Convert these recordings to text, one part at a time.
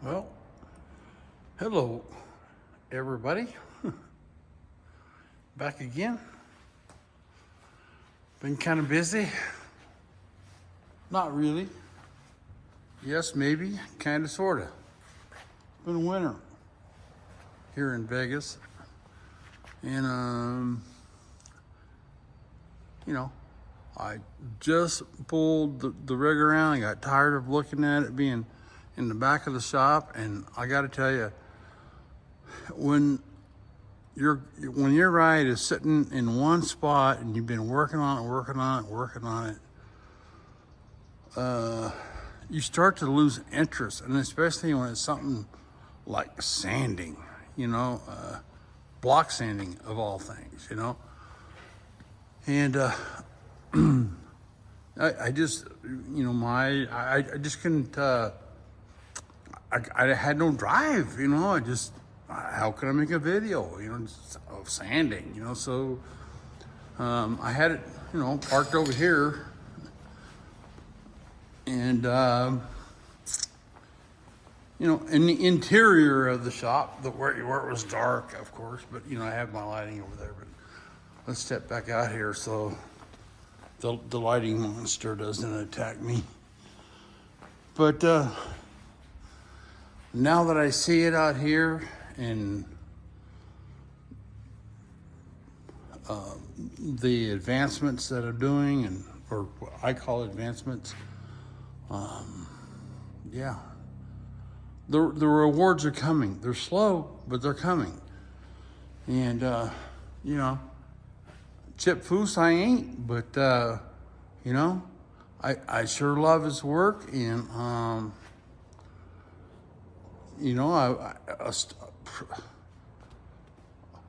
Well, hello, everybody. Back again. Been kind of busy. Not really. Yes, maybe. Kind of, sort of. Been winter here in Vegas. And, I just pulled the rig around. I got tired of looking at it being in the back of the shop. And I got to tell you, when your ride is sitting in one spot and you've been working on it, you start to lose interest, and especially when it's something like sanding, block sanding of all things, And I just, I just couldn't. I had no drive, I just, how can I make a video, of sanding, so I had it, parked over here, and, in the interior of the shop, where it was dark, of course, but, I have my lighting over there, but let's step back out here so the lighting monster doesn't attack me. But, now that I see it out here and the advancements that I'm doing, or what I call advancements, yeah, the rewards are coming. They're slow, but they're coming. And Chip Foose I ain't, but I sure love his work, and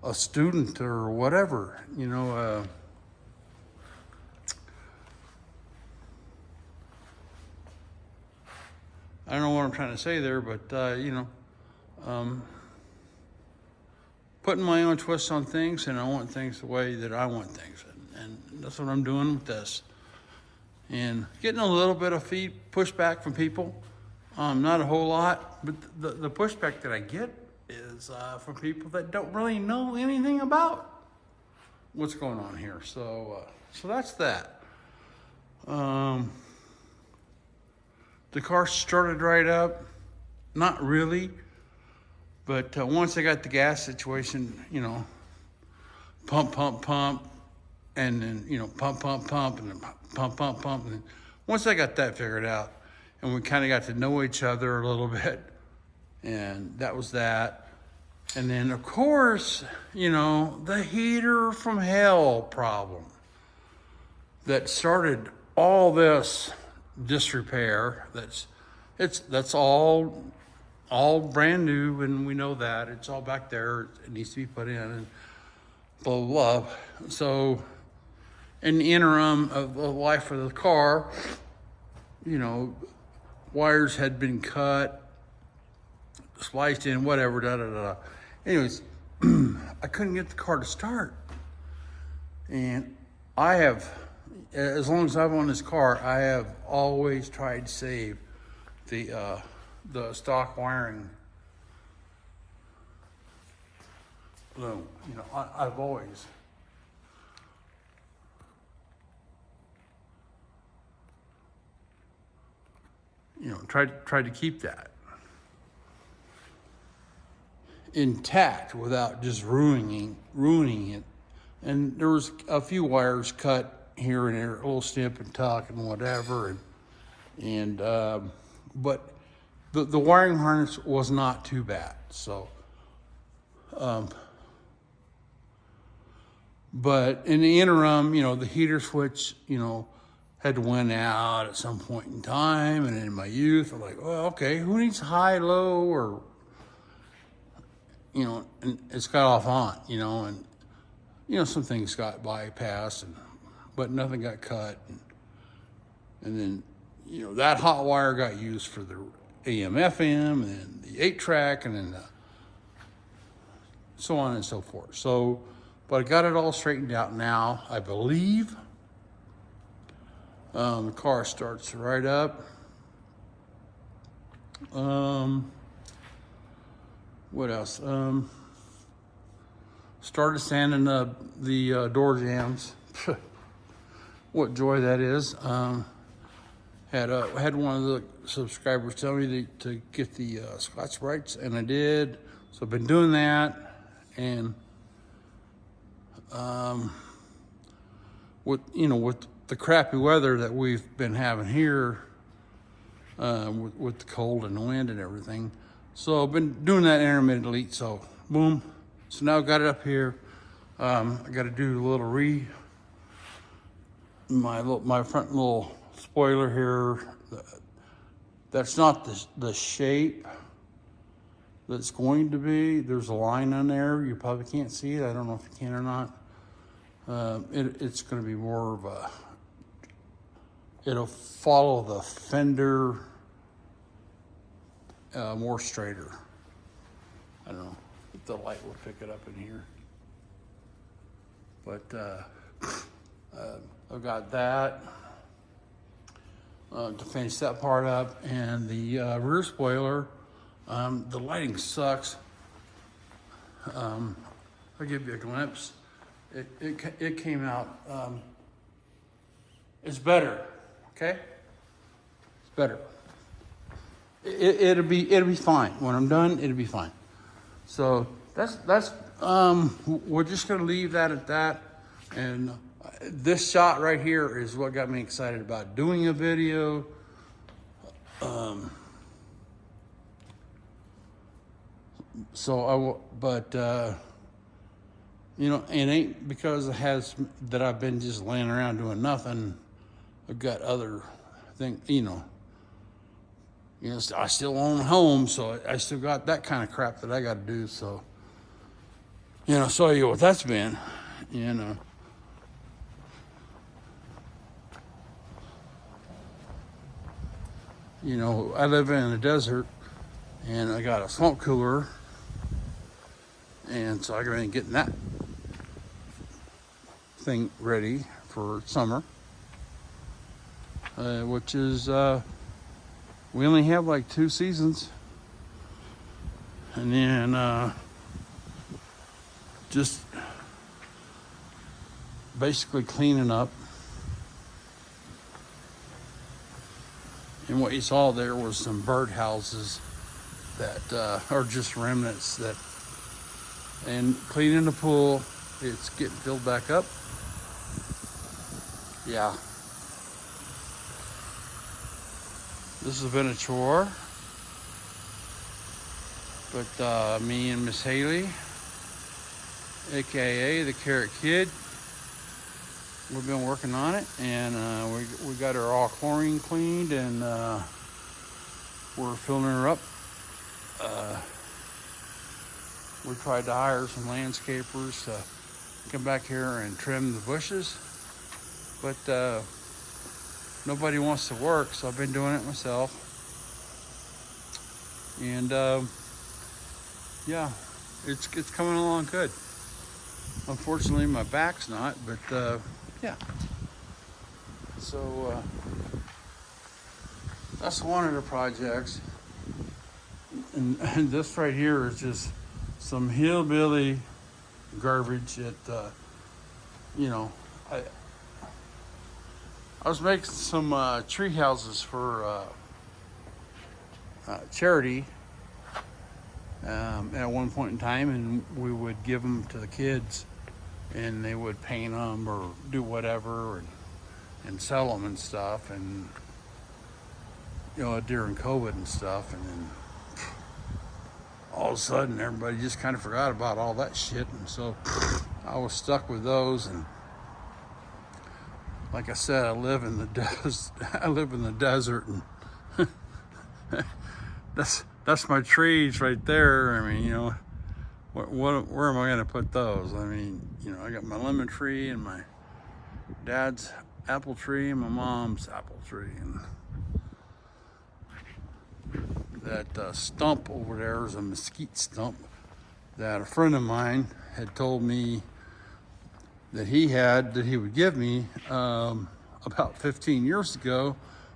a student or whatever, I don't know what I'm trying to say there, but, putting my own twist on things, and I want things the way that I want things. And that's what I'm doing with this. And getting a little bit of pushback from people. Not a whole lot, but the pushback that I get is from people that don't really know anything about what's going on here. So that's that. The car started right up, not really, but once I got the gas situation, pump, and then pump, and then pump, and then once I got that figured out, and we kind of got to know each other a little bit, and that was that. And then, of course, the heater from hell problem that started all this disrepair. That's all brand new, and we know that. It's all back there. It needs to be put in, and blah, blah, blah. So, in the interim of the life of the car, wires had been cut, spliced in, whatever, da. Anyways, I couldn't get the car to start. And I have, as long as I've owned this car, I have always tried to save the stock wiring. I've always. Tried to keep that intact without just ruining it. And there was a few wires cut here and there, a little snip and tuck and whatever, but the wiring harness was not too bad. So, but in the interim, the heater switch, had went out at some point in time, and in my youth, I'm like, well, okay, who needs high, low, or, and it's got off on, and, some things got bypassed, but nothing got cut, and then, that hot wire got used for the AM, FM, and then the 8-track, and then so on and so forth. So, but I got it all straightened out now, I believe. The car starts right up. What else? Started sanding the door jambs. What joy that is. Had one of the subscribers tell me to get the Scotch-Brites, and I did. So I've been doing that, and with the crappy weather that we've been having here, with the cold and the wind and everything. So I've been doing that intermittently. So boom. So now I've got it up here. I got to do a little my front little spoiler here. That's not the shape that's going to be. There's a line on there. You probably can't see it. I don't know if you can or not. It's going to be more of a. It'll follow the fender more straighter. I don't know if the light will pick it up in here. But I've got that to finish that part up, and the rear spoiler. The lighting sucks. I'll give you a glimpse. It came out. It's better. Okay, it's better. It'll be fine when I'm done. It'll be fine. So that's we're just gonna leave that at that. And this shot right here is what got me excited about doing a video. So I will, but it ain't because it has that I've been just laying around doing nothing. I've got other things, I still own a home, so I still got that kind of crap that I got to do. So, show you what that's been, I live in the desert, and I got a smoke cooler, and so I've been getting that thing ready for summer, which is we only have like 2 seasons, and then just basically cleaning up. And what you saw there was some birdhouses that are just remnants and cleaning the pool. It's getting filled back up. Yeah. This has been a chore. But me and Miss Haley, AKA the Carrot Kid, we've been working on it, and we got her all chlorine cleaned, and we're filling her up. We tried to hire some landscapers to come back here and trim the bushes, but nobody wants to work, so I've been doing it myself. And yeah, it's coming along good. Unfortunately, my back's not, but yeah. So that's one of the projects. And this right here is just some hillbilly garbage that, I was making some tree houses for charity at one point in time, and we would give them to the kids, and they would paint them or do whatever and sell them and stuff, and during COVID and stuff, and then all of a sudden everybody just kind of forgot about all that shit, and so I was stuck with those. And like I said, I live in the desert, and that's my trees right there. I mean, where am I going to put those? I mean, I got my lemon tree and my dad's apple tree and my mom's apple tree, and that stump over there is a mesquite stump that a friend of mine had told me that he would give me about 15 years ago,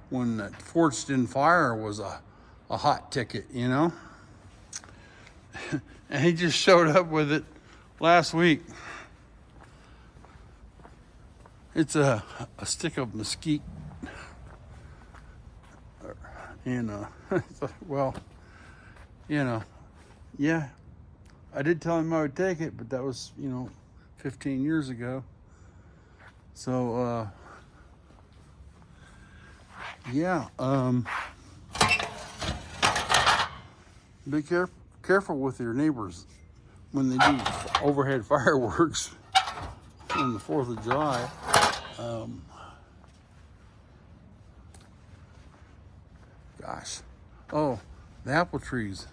when that forged in fire was a hot ticket, And he just showed up with it last week. It's a stick of mesquite. And, well, yeah, I did tell him I would take it, but that was, 15 years ago. So, yeah, be careful with your neighbors when they do overhead fireworks on the 4th of July. Gosh. Oh, the apple trees.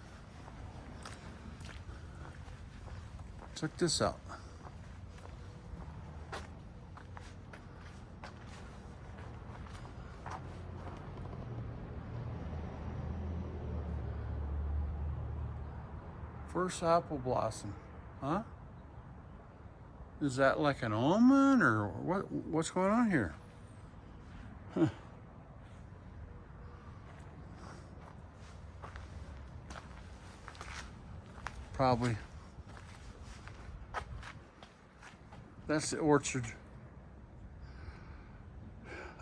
Check this out. First apple blossom. Huh? Is that like an omen or what's going on here? Huh. Probably. That's the orchard.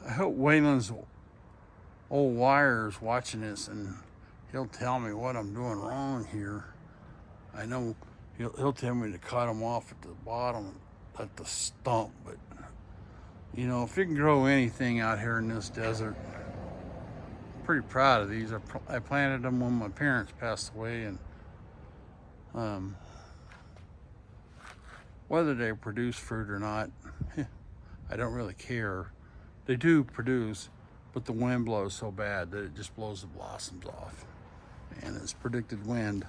I hope Waylon's old wire's watching this and he'll tell me what I'm doing wrong here. I know he'll tell me to cut them off at the bottom, at the stump, but if you can grow anything out here in this desert, I'm pretty proud of these. I planted them when my parents passed away, and whether they produce fruit or not, I don't really care. They do produce, but the wind blows so bad that it just blows the blossoms off, and it's predicted wind.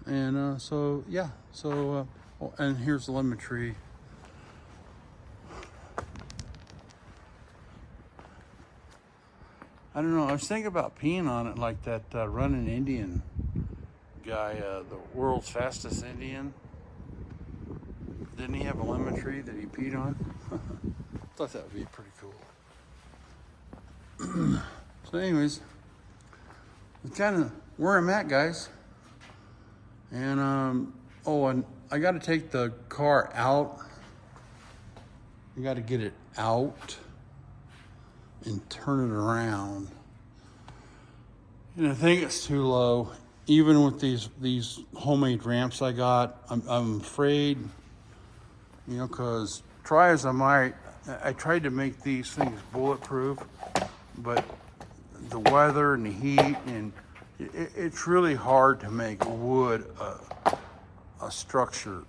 And and here's the lemon tree. I don't know, I was thinking about peeing on it like that running Indian guy, the world's fastest Indian. Didn't he have a lemon tree that he peed on? Thought that would be pretty cool. So anyways, it's kind of where I'm at, guys. And and I got to take the car out. I got to get it out and turn it around. And I think it's too low. Even with these homemade ramps I got, I'm afraid, because try as I might, I tried to make these things bulletproof, but the weather and the heat, and it's really hard to make wood a structure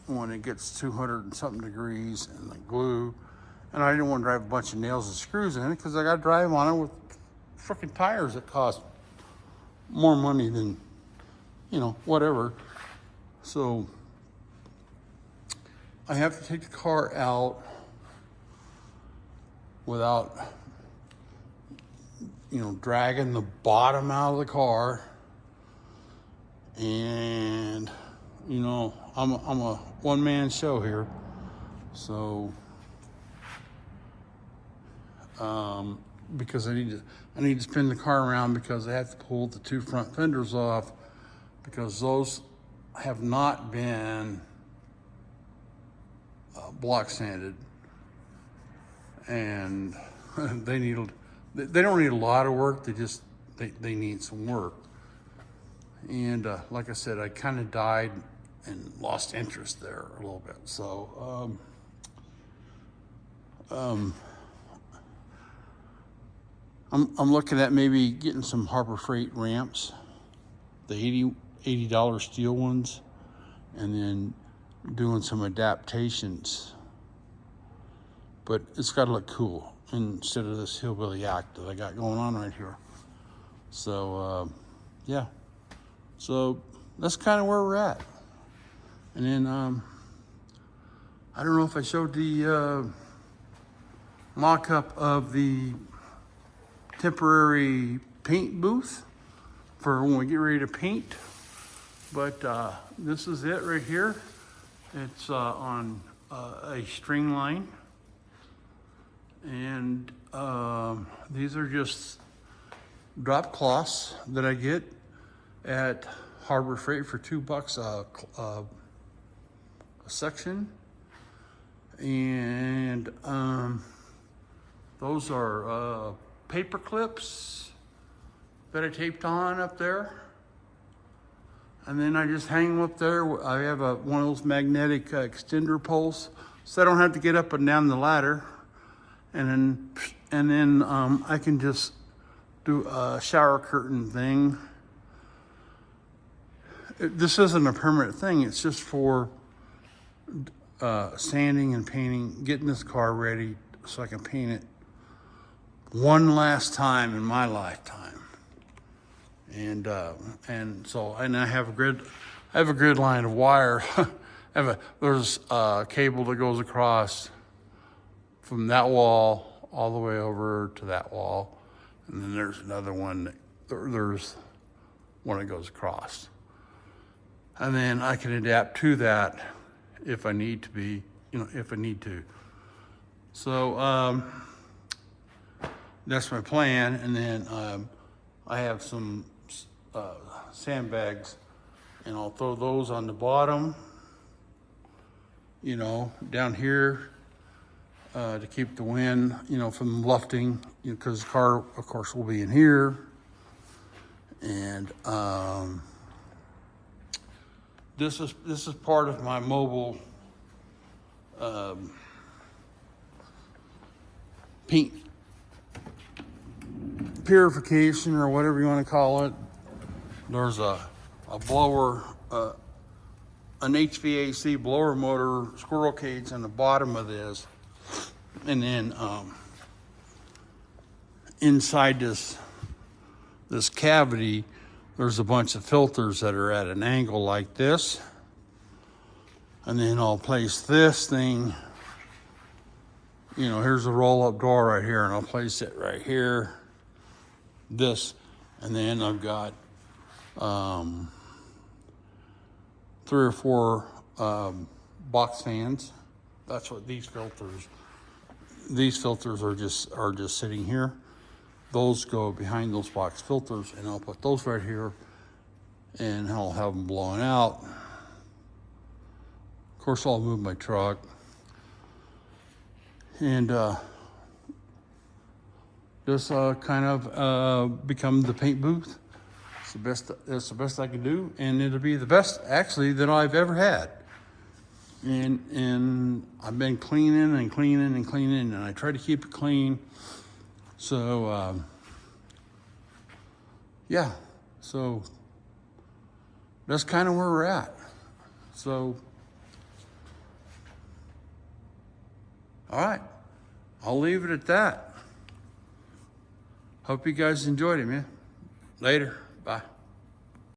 when it gets 200 and something degrees, and the glue. And I didn't want to drive a bunch of nails and screws in it because I got to drive on it with freaking tires that cost more money than, whatever. So I have to take the car out without, dragging the bottom out of the car. And, I'm a one-man show here. So, because I need to spin the car around because I have to pull the two front fenders off because those have not been block sanded, and they don't need a lot of work. They need some work. And like I said, I kind of died and lost interest there a little bit. So I'm looking at maybe getting some Harbor Freight ramps, the $80 steel ones, and then doing some adaptations. But it's got to look cool instead of this hillbilly act that I got going on right here. So yeah, so that's kind of where we're at. And then I don't know if I showed the mock-up of the temporary paint booth for when we get ready to paint, but this is it right here. It's on a string line, and these are just drop cloths that I get at Harbor Freight for $2 a section. And those are paper clips that I taped on up there. And then I just hang them up there. I have one of those magnetic extender poles, so I don't have to get up and down the ladder. And then I can just do a shower curtain thing. This isn't a permanent thing. It's just for sanding and painting, getting this car ready so I can paint it one last time in my lifetime. And so I have a grid line of wire. There's a cable that goes across from that wall all the way over to that wall, and then there's another one. There's one that goes across, and then I can adapt to that if I need to be, if I need to. So that's my plan, and then I have some sandbags, and I'll throw those on the bottom, down here to keep the wind, from lufting, because the car, of course, will be in here. And this is part of my mobile paint purification, or whatever you want to call it. There's a blower, an HVAC blower motor squirrel cage on the bottom of this. And then inside this cavity, there's a bunch of filters that are at an angle like this. And then I'll place this thing, here's a roll-up door right here, and I'll place it right here, this. And then I've got 3 or 4 box fans. That's what these filters are just sitting here. Those go behind those box filters, and I'll put those right here, and I'll have them blowing out. Of course, I'll move my truck, and just kind of become the paint booth. That's the best I can do, and it'll be the best actually that I've ever had. And I've been cleaning, and I try to keep it clean. So yeah, so that's kind of where we're at. So all right, I'll leave it at that. Hope you guys enjoyed it, man. Later. Bye.